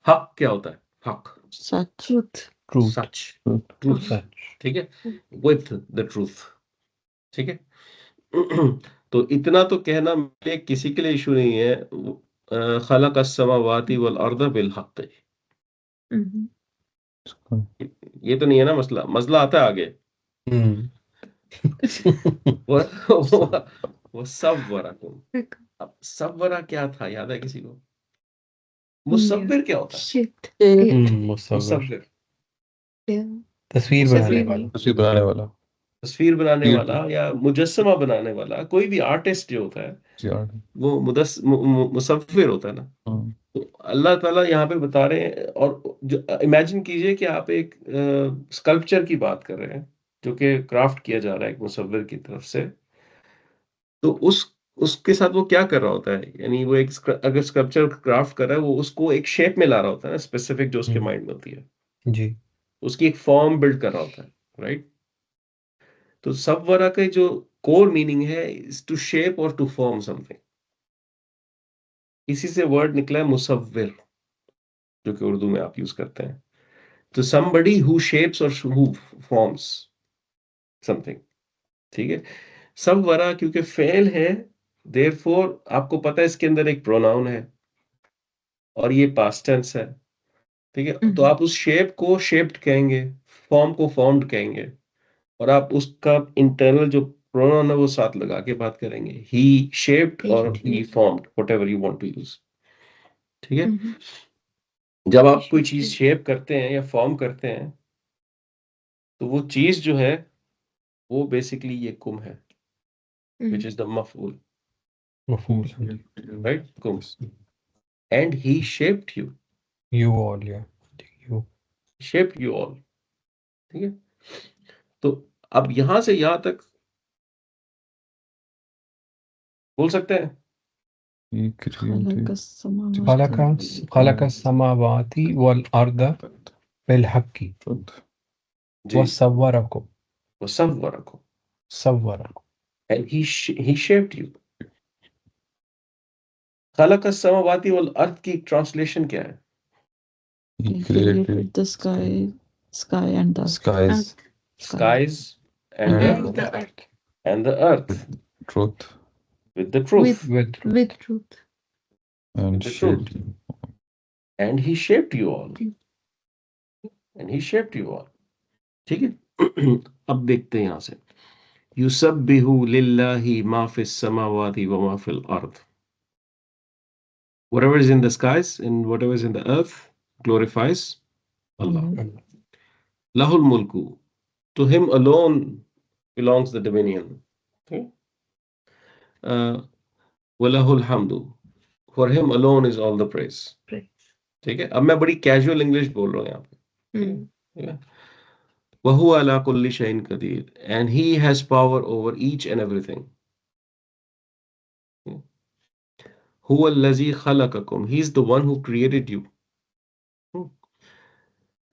हक़ क्या होता है? हक़। such. Truth Truth. सच, Truth. Truth, Such. ठीक है, विथ द ट्रूथ, ठीक है। तो इतना तो कहना मेरे लिए किसी के लिए इशू नहीं है। खलक अस्समावाति वल अर्द बिल हक़, Mhm. ये तो नहीं है ना मसला, मसला आता है आगे। Hmm. वो सव्वरकुम। अब सव्वरा क्या था, याद है किसी को? मुसव्विर क्या होता है? Shit. shape, Yeah. मुसव्विर, मुसव्विर, Yeah. तस्वीर बनाने तस्वीर वाला। तस्वीर बनाने वाला। तस्वीर बनाने ये वाला या मुजस्समा बनाने वाला, कोई भी आर्टिस्ट जो होता है यार। वो मुसव्विर होता है ना। हाँ, तो अल्लाह ताला यहाँ पे बता रहे हैं, और जो इमेजिन कीजिए कि आप एक स्कल्पचर की बात कर रहे हैं जो कि क्राफ्ट किया जा रहा है एक मुसव्विर की तरफ से। तो उसके साथ वो क्या कर रहा होता है, यानी वो एक अगर स्कल्पचर क्राफ्ट कर रहा है, वो उसको एक शेप में ला रहा होता है ना, स्पेसिफिक जो उसके माइंड में होती है, जी। उसकी एक फॉर्म बिल्ड कर रहा होता है, राइट। तो सव्वरा का जो कोर मीनिंग है इज टू शेप और टू फॉर्म समथिंग। इसी से वर्ड निकला है मुसव्विर, जो कि उर्दू में आप यूज करते हैं। तो somebody who shapes or who forms something, ठीक है। सव्वरा क्योंकि फेल है, therefore आपको पता है इसके अंदर एक प्रोनाउन है और ये पास्ट टेंस है, ठीक है। तो आप उस शेप को शेप्ड कहेंगे, फॉर्म को फॉर्म्ड कहेंगे, और आप उसका इंटरनल जो प्रोनाउन है वो साथ लगा के बात करेंगे, ही शेप्ड और he formed, whatever you want to use, ठीक है। Mhm. जब आप कोई चीज शेप करते हैं या फॉर्म करते हैं, तो वो चीज जो है वो बेसिकली ये कुम है, which is the maf'ul, मफूल। right? Kum. And he shaped you, You all, yeah. You. shaped you all, ठीक है। तो अब यहां से यहां तक बोल सकते हैं। ये created खलक अस्समावाति खलक अस्समावाति वल अर्द बिल हक्की जी, वसव्वरकुम वो सव्वरकुम, सव्वरकुम। and he shaped you। खलक अस्समावाति वल अर्द की ट्रांसलेशन क्या है? he He created created the sky and the earth. skies Skies and and the earth. earth truth with the truth, With truth. and the truth. shaped you. And he shaped you all, and he shaped you all, ठीक है। अब देखते हैं यहां से, युसब्बिहु लिल्लाहि मा फिस समावाति व मा फिल अर्द। Whatever is in the skies and whatever is in the earth glorifies Allah. Lahul mulku, to him alone belongs the dominion. Okay? Walahul hamdu, for him alone is all the praise. Praise. ठीक है। अब मैं बड़ी कैजुअल इंग्लिश बोल रहा हूँ यहाँ पे, ठीक है। वहुवा अला कुल्ली शैइन Qadeer, and he has power over each and everything. हुवा अल्लज़ी खलक़कुम, he is the one who created you.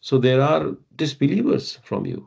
so there are disbelievers from you.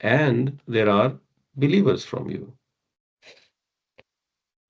and there are believers from you.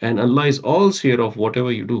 and Allah is all seer of whatever you do.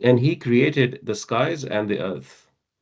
and He created the skies and the earth.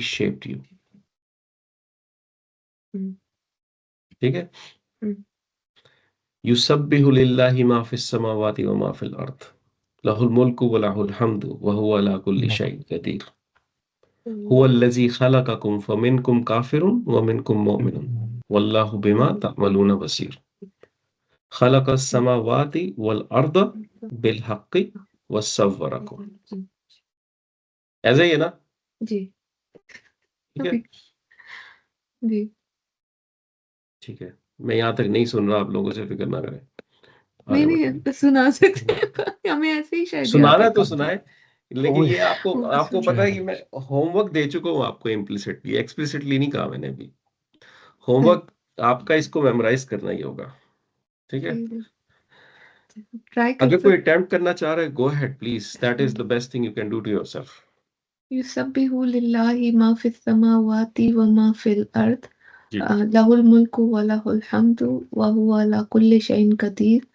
shaped you. ठीक है। युसब्बिहु लिल्लाहि मा फिस समावाति व मा फिल अर्द, लहुल मुल्कु व लहुल हम्दु व हुवा अला कुल्ली शैइन कदीर। हुवा अल्लज़ी खलक़कुम फमिनकुम काफ़िरुन व मिनकुम मुमिनुन वल्लाहु बिमा तअमलून बसीर। खलक़स समावाति वल अर्द बिल हक़्क़ि वसव्वरकुम। ऐसा ही है ना? जी। ठीक है, जी। ठीक है। मैं यहाँ तक नहीं सुन रहा, आप लोगों से फिक्र ना करें। आगे नहीं बढ़ते हैं। सुना सकते हैं। हमें ऐसे ही शायद सुनाना याद तो है। सुनाए, लेकिन ये आपको वो आपको सुना। पता है कि मैं होमवर्क दे चुका हूँ आपको इम्प्लिसिटली, एक्सप्लिसिटली नहीं कहा मैंने अभी। होमवर्क आपका इसको मेमोराइज करना ही होगा, ठीक है। ट्राई कर अगर कोई सकते। अटेम्प्ट करना चाह रहा है, go ahead please, that is the best thing you can do to yourself. युसब्बिहु लिल्लाहि मा फिस समावाति व मा फिल अर्द जी लहुल मुल्कु व लहुल हम्दु व हुवा अला कुल्लि शैइन कदीर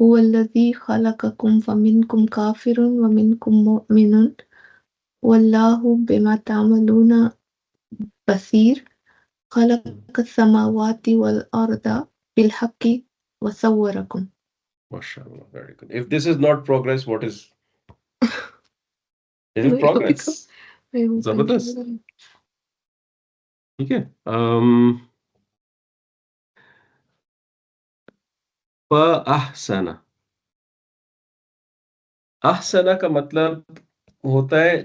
हुवल्लज़ी खलक़कुम फमिनकुम काफिरुन व मिनकुम मुमिनुन वल्लाहु बिमा तामलूना बसीर खलक़स समावाति वल अर्दा बिल हक़्क़ि व सव्वरकुम। माशाल्लाह, very good. If this is not progress, what is? This is मैं अभी progress. को मैं वो जबरदस्त, कंट्रोल ठीक है। अहसना, अहसना का मतलब होता है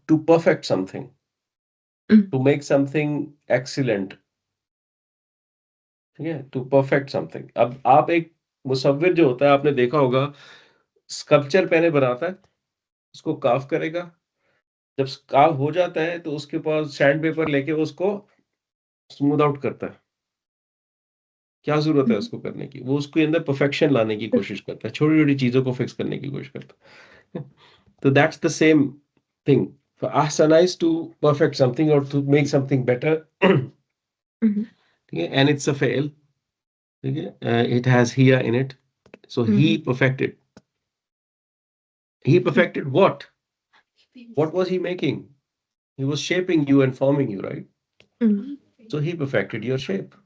to perfect something, to make something excellent, ठीक है, टू परफेक्ट समथिंग। अब आप एक मुसव्विर जो होता है, आपने देखा होगा, स्कल्पचर पहले बनाता है, उसको कार्व करेगा, जब कार्व हो जाता है तो उसके पास सैंड पेपर लेके उसको स्मूथ आउट करता है। क्या जरूरत है उसको करने की? वो उसके अंदर परफेक्शन लाने की कोशिश करता है, छोटी छोटी चीजों को फिक्स करने की कोशिश करता है। तो that's the same thing, for ahsana is to perfect something or to make something better, ठीक है, and it's a fail, ठीक है, it has here in it, so he perfected. He perfected what? What was he making? He was shaping you and forming you, right? So he perfected your shape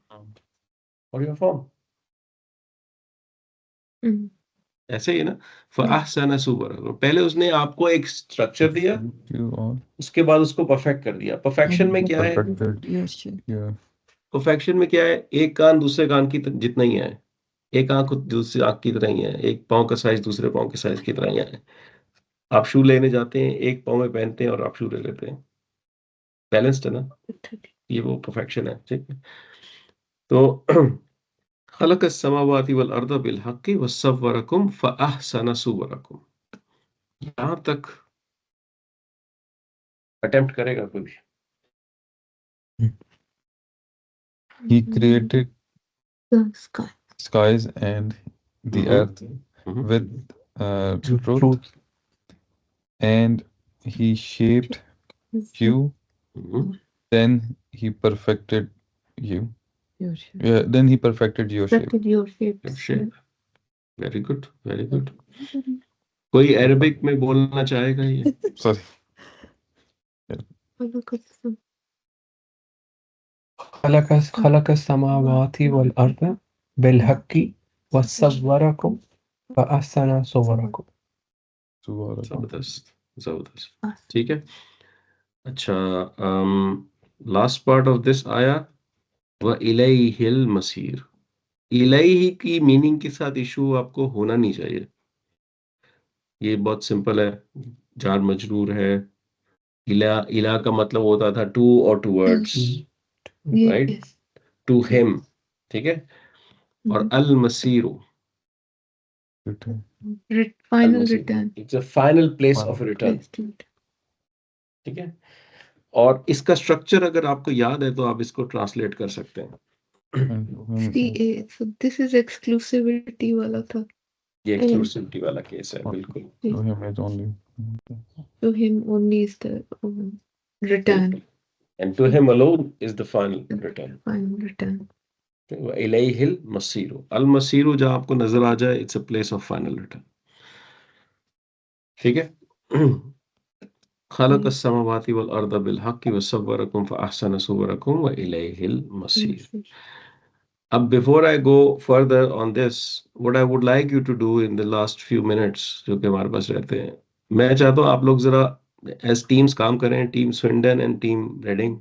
or your form. ऐसे ही ना, फअहसना सुवरकुम, पहले उसने आपको एक स्ट्रक्चर दिया, You all उसके बाद उसको परफेक्ट कर दिया। परफेक्शन में क्या है? perfected. Yes, sure. Yeah. Perfection में क्या है? एक कान दूसरे कान की जितना ही है, एक आंख दूसरी आंख की तरह ही है, एक पाँव का साइज दूसरे पाँव के साइज की तरह ही है। आप शू लेने जाते हैं, एक पाँव में पहनते हैं और आप शू ले लेते हैं, बैलेंस्ड है ना, ये वो परफेक्शन है, ठीक है। तो खलक़स समावाति वल अर्द बिल हक़्क़ि वसव्वरकुम फअहसना सुवरकुम। यहाँ तक अटेम्प्ट करेगा कोई भी? He created the sky. skies and the earth with truth, truth. and he shaped you. Then he perfected you. Yes, sure. Yeah, then he perfected your shape. Perfected your shapes. Shape, very good, very good. कोई अरबिक में बोलना चाहेगा ये? Sorry. खलक़ समावाति वल अर्द बिल हक़्क़ि व सव्वरकुम फअहसना सुवरकुम। जबरदस्त, जबरदस्त, ठीक है। अच्छा, लास्ट पार्ट ऑफ दिस आया व इलैहिल मसीर। इलैही की मीनिंग के साथ इशू आपको होना नहीं चाहिए, ये बहुत सिंपल है, जार मजरूर है। इला, इला का मतलब होता था टू और टुवर्ड्स, राइट, टू हिम, ठीक है। और अल मसीरू, Final return. It's a final place of return, ठीक है। और इसका स्ट्रक्चर अगर आपको याद है तो आप इसको ट्रांसलेट कर सकते हैं। CA. So this is exclusivity वाला था. ये एक्सक्लूसिविटी वाला केस है, बिल्कुल। To him is only. To him only is the return. And to him alone is the final return. Final return. इलैहिल मसीरू, अल मसीरू जहां आपको नजर आ जाए, it's a place of final return, ठीक है। खलक़ अस्समावाति वल अर्द बिल हक़्क़ि वसव्वरकुम फअहसना सुवरकुम व इलैहिल मसीर। अब before I go further on this, what I would like you to do in the last few minutes जो कि हमारे पास रहते हैं, मैं चाहता हूँ आप लोग जरा as teams काम करें, team Swindon and team Reading,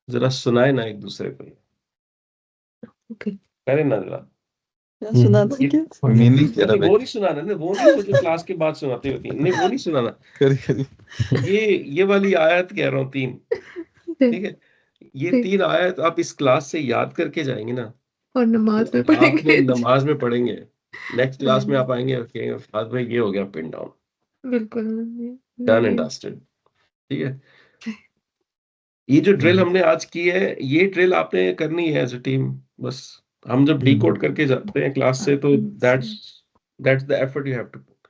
जरा सुनाए ना एक दूसरे को, Okay. करें ना जरा। क्या सुनाना है क्या? Meaning क्या नहीं, था? वो नहीं सुनाना ना, वो नहीं, वो जो क्लास के बाद सुनाती होती है, नहीं वो नहीं सुनाना। करिए। ये वाली आयत कह रहा हूँ, तीन, ठीक है, ये तीन आयत आप इस क्लास से याद करके जाएंगे ना, और नमाज में तो आपने पढ़ेंगे। नमाज में पढ़ेंगे, नेक्स्ट क्लास में आप आएंगे और कहेंगे फाद भाई ये हो गया पिन डाउन, बिल्कुल डन एंड डस्टेड, ठीक है। ये जो ड्रिल हमने आज की है, ये ड्रिल आपने करनी है एज अ टीम, बस हम जब डिकोड करके जाते हैं क्लास से, तो that's the effort you have to put,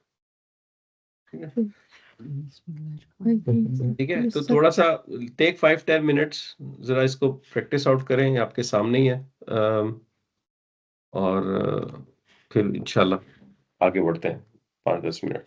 ठीक है। ठीक है, तो थोड़ा सा टेक 5-10 मिनट्स, जरा इसको प्रैक्टिस आउट करें, आपके सामने ही है। और फिर इंशाल्लाह आगे बढ़ते हैं 5-10 मिनट।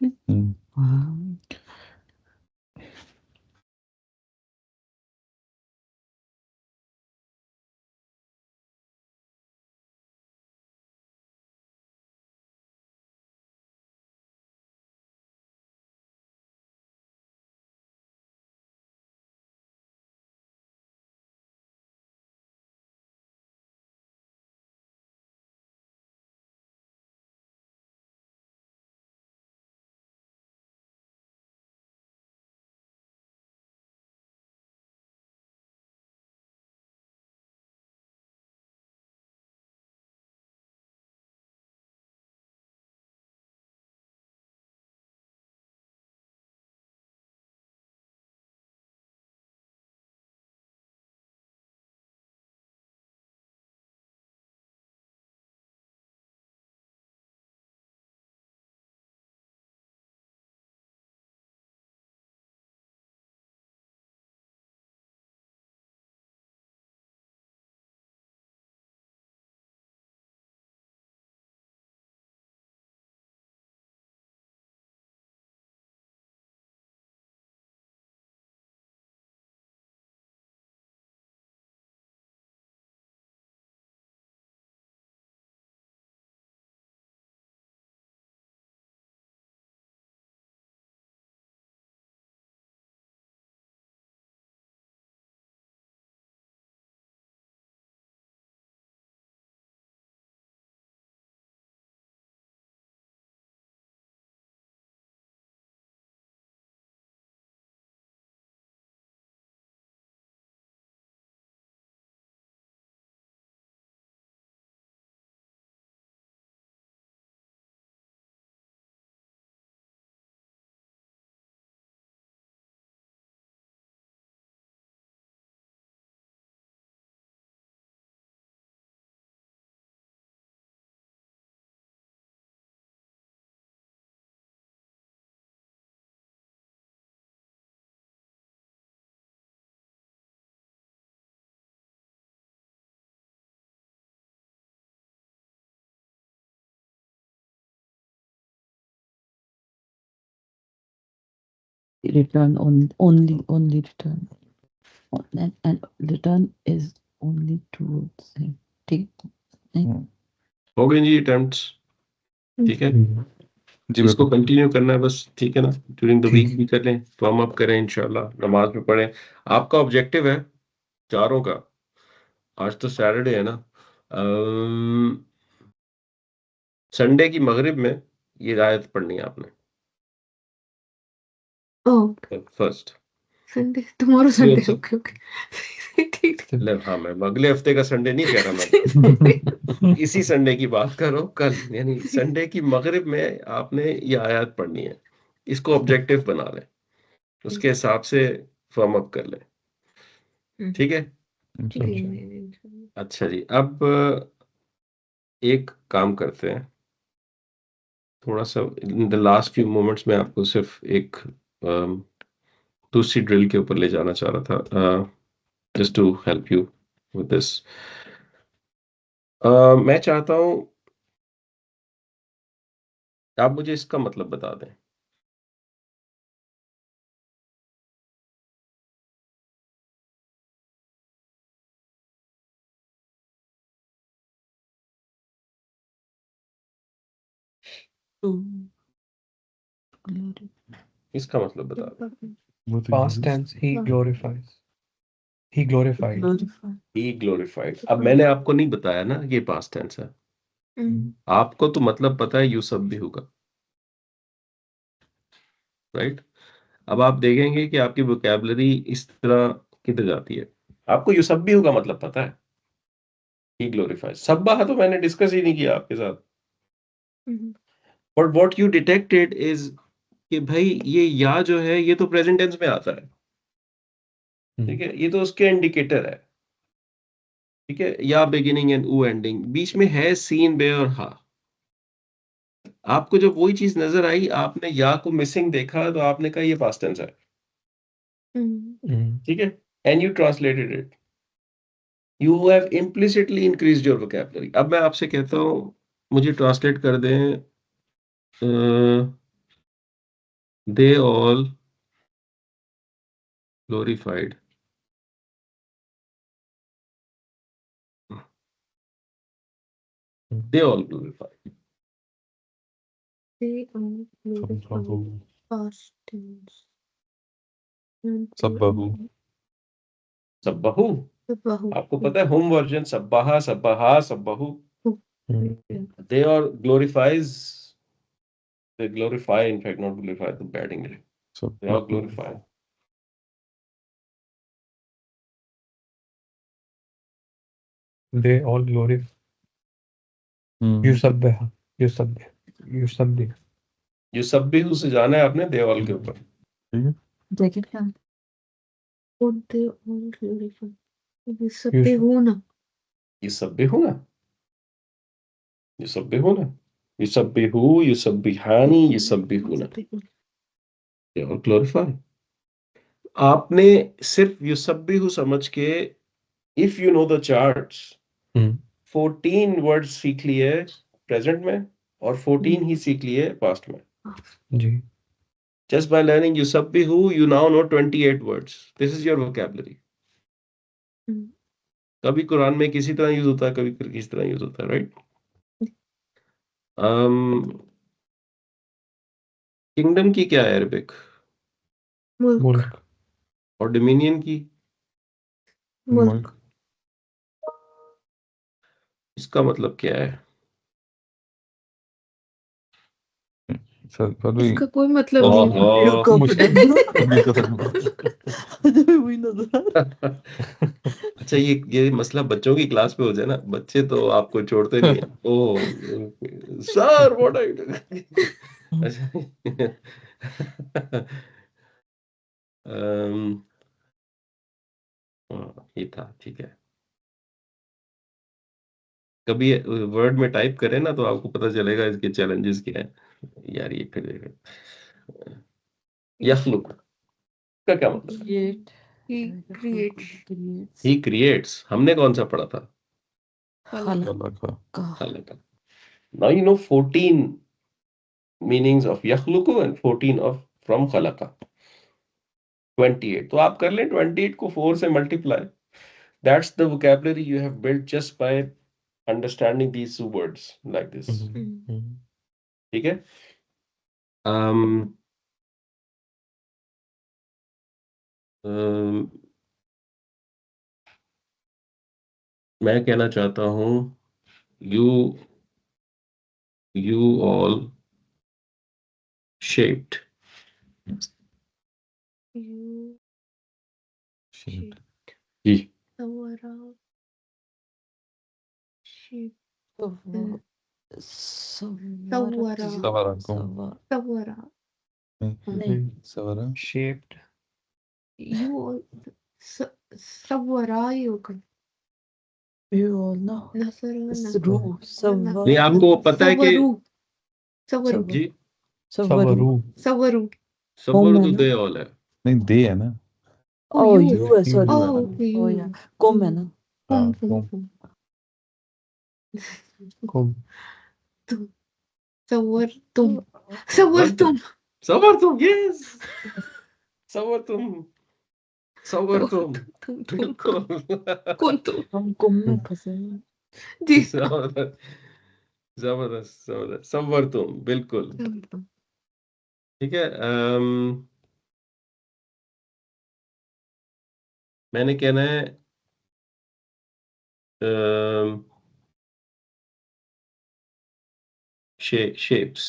गया? वाह। Return only return, and return is only towards him. ठीक है? हो गई जी अटेम्प्ट्स, ठीक है। जी इसको बिल्कुल। कंटिन्यू करना है बस, ठीक है ना। ड्यूरिंग द ठीक वीक है। भी कर लें, वार्म अप करें, इंशाल्लाह नमाज में पढ़ें। आपका ऑब्जेक्टिव है चारों का, आज तो सैटरडे है ना, संडे की मगरिब में ये आयत पढ़नी है आपने ओह फर्स्ट। संडे, टुमारो नहीं हो संडे, सक ओके ओके ठीक हाँ, मैं अगले हफ्ते का संडे नहीं कह रहा, मैं इसी संडे की बात कर रहा हूँ, कल यानी संडे की मगरिब में आपने ये आयत पढ़नी है। इसको ऑब्जेक्टिव बना लें, उसके हिसाब से फॉर्म अप कर लें, ठीक है। अच्छा जी, अब एक काम करते हैं, थोड़ा सा in the last few moments में आपको सिर्फ एक दूसरी ड्रिल के ऊपर ले जाना चाह रहा था, just to help you with this. मैं चाहता हूँ आप मुझे इसका मतलब बता दें। इसका मतलब बता दें। Past tense, he glorifies. He glorified. glorified. He glorified. अब मैंने आपको नहीं बताया ना ये पास्ट टेंस है, आपको तो मतलब पता है युसब्बिहु का, राइट? अब आप देखेंगे कि आपकी वोकैबुलरी इस तरह किधर जाती है। आपको युसब्बिहु का मतलब पता है, ही ग्लोरिफाइड। सब्बाह तो मैंने डिस्कस ही नहीं किया आपके साथ। But what you detected is कि भाई ये या जो है ये तो प्रेजेंट टेंस में आता है, ठीक है, ये तो उसके इंडिकेटर है, ठीक है, या बिगिनिंग एंड ऊ एंडिंग, बीच में है सीन बे और हा। आपको जब वही चीज नजर आई, आपने या को मिसिंग देखा, तो आपने कहा ये पास्ट टेंस है, ठीक है, and you translated it, you have implicitly increased your vocabulary. अब मैं आपसे कहता हूं मुझे ट्रांसलेट कर दें, they all glorified, they all glorified, They are glorified. Past tense. And they सब्बाहु। are सब्बाहु। Sabbahu. आपको पता है होम वर्जन सब्बाहा, सब्बाहा, सब्बाहु। दे और glorifies, they glorify, in fact not glorify, the bad English, they are glorify. They all glorify. युसब्बिह, युसब्बिह, युसब्बिह। युसब्बिहु से जाना है आपने दे ऑल के ऊपर। देखिए क्या Oh, they all glorify. Yusabbihuna. युसब्बिहुना, युसब्बिहुना, युसब्बिहु, युसब्बिहानी, युसब्बिहुना, they all glorify। आपने सिर्फ युसब्बिहु समझ के, if you know the charts, 14 words सीख लिए प्रेजेंट में और 14 ही सीख लिए पास्ट में। जी। Just by learning Yusabbihu, you now know 28 words. This is your vocabulary. कभी कुरान में किसी तरह यूज होता है, कभी किसी तरह यूज होता है, राइट? किंगडम की क्या है अरबिक? Mulk. और डोमिनियन की? Mulk. इसका मतलब क्या है? इसका कोई मतलब नहीं है। ओहो, वही नजर आ रहा अच्छा ये मसला बच्चों की क्लास में हो जाए ना, बच्चे तो आपको छोड़ते नहीं है। Oh sir what are you doing? ये था, ठीक है। कभी वर्ड में टाइप करें ना तो आपको पता चलेगा इसके चैलेंजेस क्या है। यार ये फिर यखलुक का क्या मतलब? Create. He creates. He creates, हमने कौन सा पढ़ा था? खलका। खलका। Now you know 14 meanings of यखलुकु एंड 14 ऑफ फ्रॉम खलका, 28। तो आप कर लें 28 को 4 से multiply, that's the vocabulary you have built just by understanding these two words like this, ठीक है? मैं कहना चाहता हूं you all shaped, You Shaped. Ji, Sawara. Shape. सवारा। Sawara. नहीं सवारा। Shaped. You all Sawara ही होगा। you all know Nasara. नहीं आपको पता है कि Savaru. जी सवरू। Savaru. सबर है तो ना? दे ऑल है। नहीं दे है ना। Oh, Oh, you. you है, sorry. Oh, okay, Oh, you. yeah. कुम है ना? Kum. कुम। Sawartum. यस, सबर तुम बिल्कुल। हम कुम में फंसे हैं। जी। जबरदस्त जबरदस्त, सबर तुम बिल्कुल, ठीक है। मैंने कहना है शेप्स,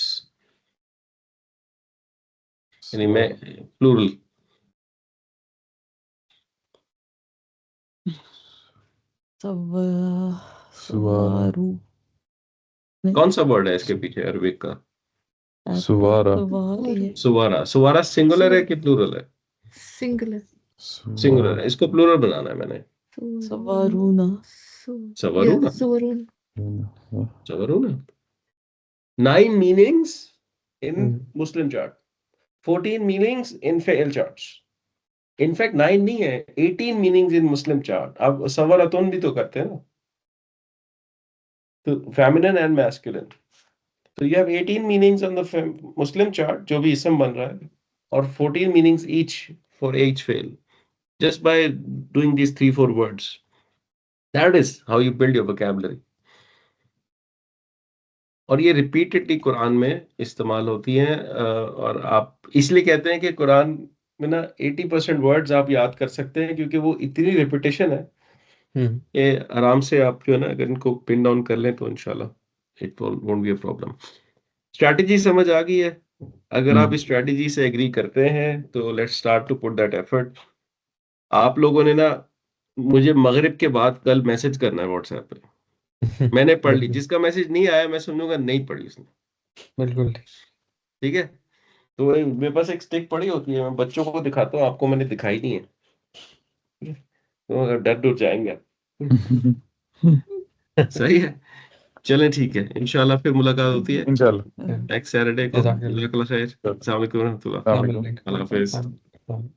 यानी मैं प्लूरल। सवारू कौन सा वर्ड है इसके पीछे अरबिक का? सुवारा। सुवारा। सुवारा सिंगुलर है कि प्लूरल है? सिंगुलर। सिंगुलर है, इसको प्लूरल बनाना है मैंने। सवारूना सवरूना। सुवरून। सवरूना। 9 meanings in hmm, Muslim chart, 14 meanings in Fi'l charts. In fact 9 नहीं है, 18 meanings in Muslim chart. अब सवरतुन भी तो करते हैं ना, तो feminine and masculine. तो you have 18 meanings on the Muslim chart, जो भी इसम बन रहा है, और 14 meanings each for each fail, just by doing these 3-4 words. That is how you build your vocabulary. और ये रिपीटेडली कुरान में इस्तेमाल होती हैं, और आप इसलिए कहते हैं कि कुरान में ना 80% वर्ड्स आप याद कर सकते हैं, क्योंकि वो इतनी रिपीटेशन है हम्म, कि आराम से आप जो है ना, अगर इनको पिन डाउन कर लें तो इंशाल्लाह it won't be a problem. Strategy समझ आ गई है? अगर आप इस स्ट्रैटेजी से एग्री करते हैं तो let's start to put that effort. आप लोगों ने ना मुझे मगरिब के बाद कल मैसेज करना है व्हाट्सएप पे। मैंने पढ़ ली, बिल्कुल जिसका मैसेज नहीं आया मैं समझूंगा नहीं पढ़ी उसने। बिल्कुल ठीक। ठीक है, तो मेरे पास एक स्टिक पड़ी होती है, मैं बच्चों को दिखाता हूँ, आपको मैंने दिखाई नहीं है, ठीक है? तो डर डर जाएंगे आप। सही है, चलें ठीक है, इंशाल्लाह फिर मुलाकात होती है इंशाल्लाह। नेक्स्ट सैटरडे को। जज़ाकल्लाह। जज़ाकल्लाह खैर। अस्सलाम वालेकुम रहमतुल्लाह। अस्सलाम वालेकुम। वालेकुम। अल्लाह हाफिज़। अस्सलाम।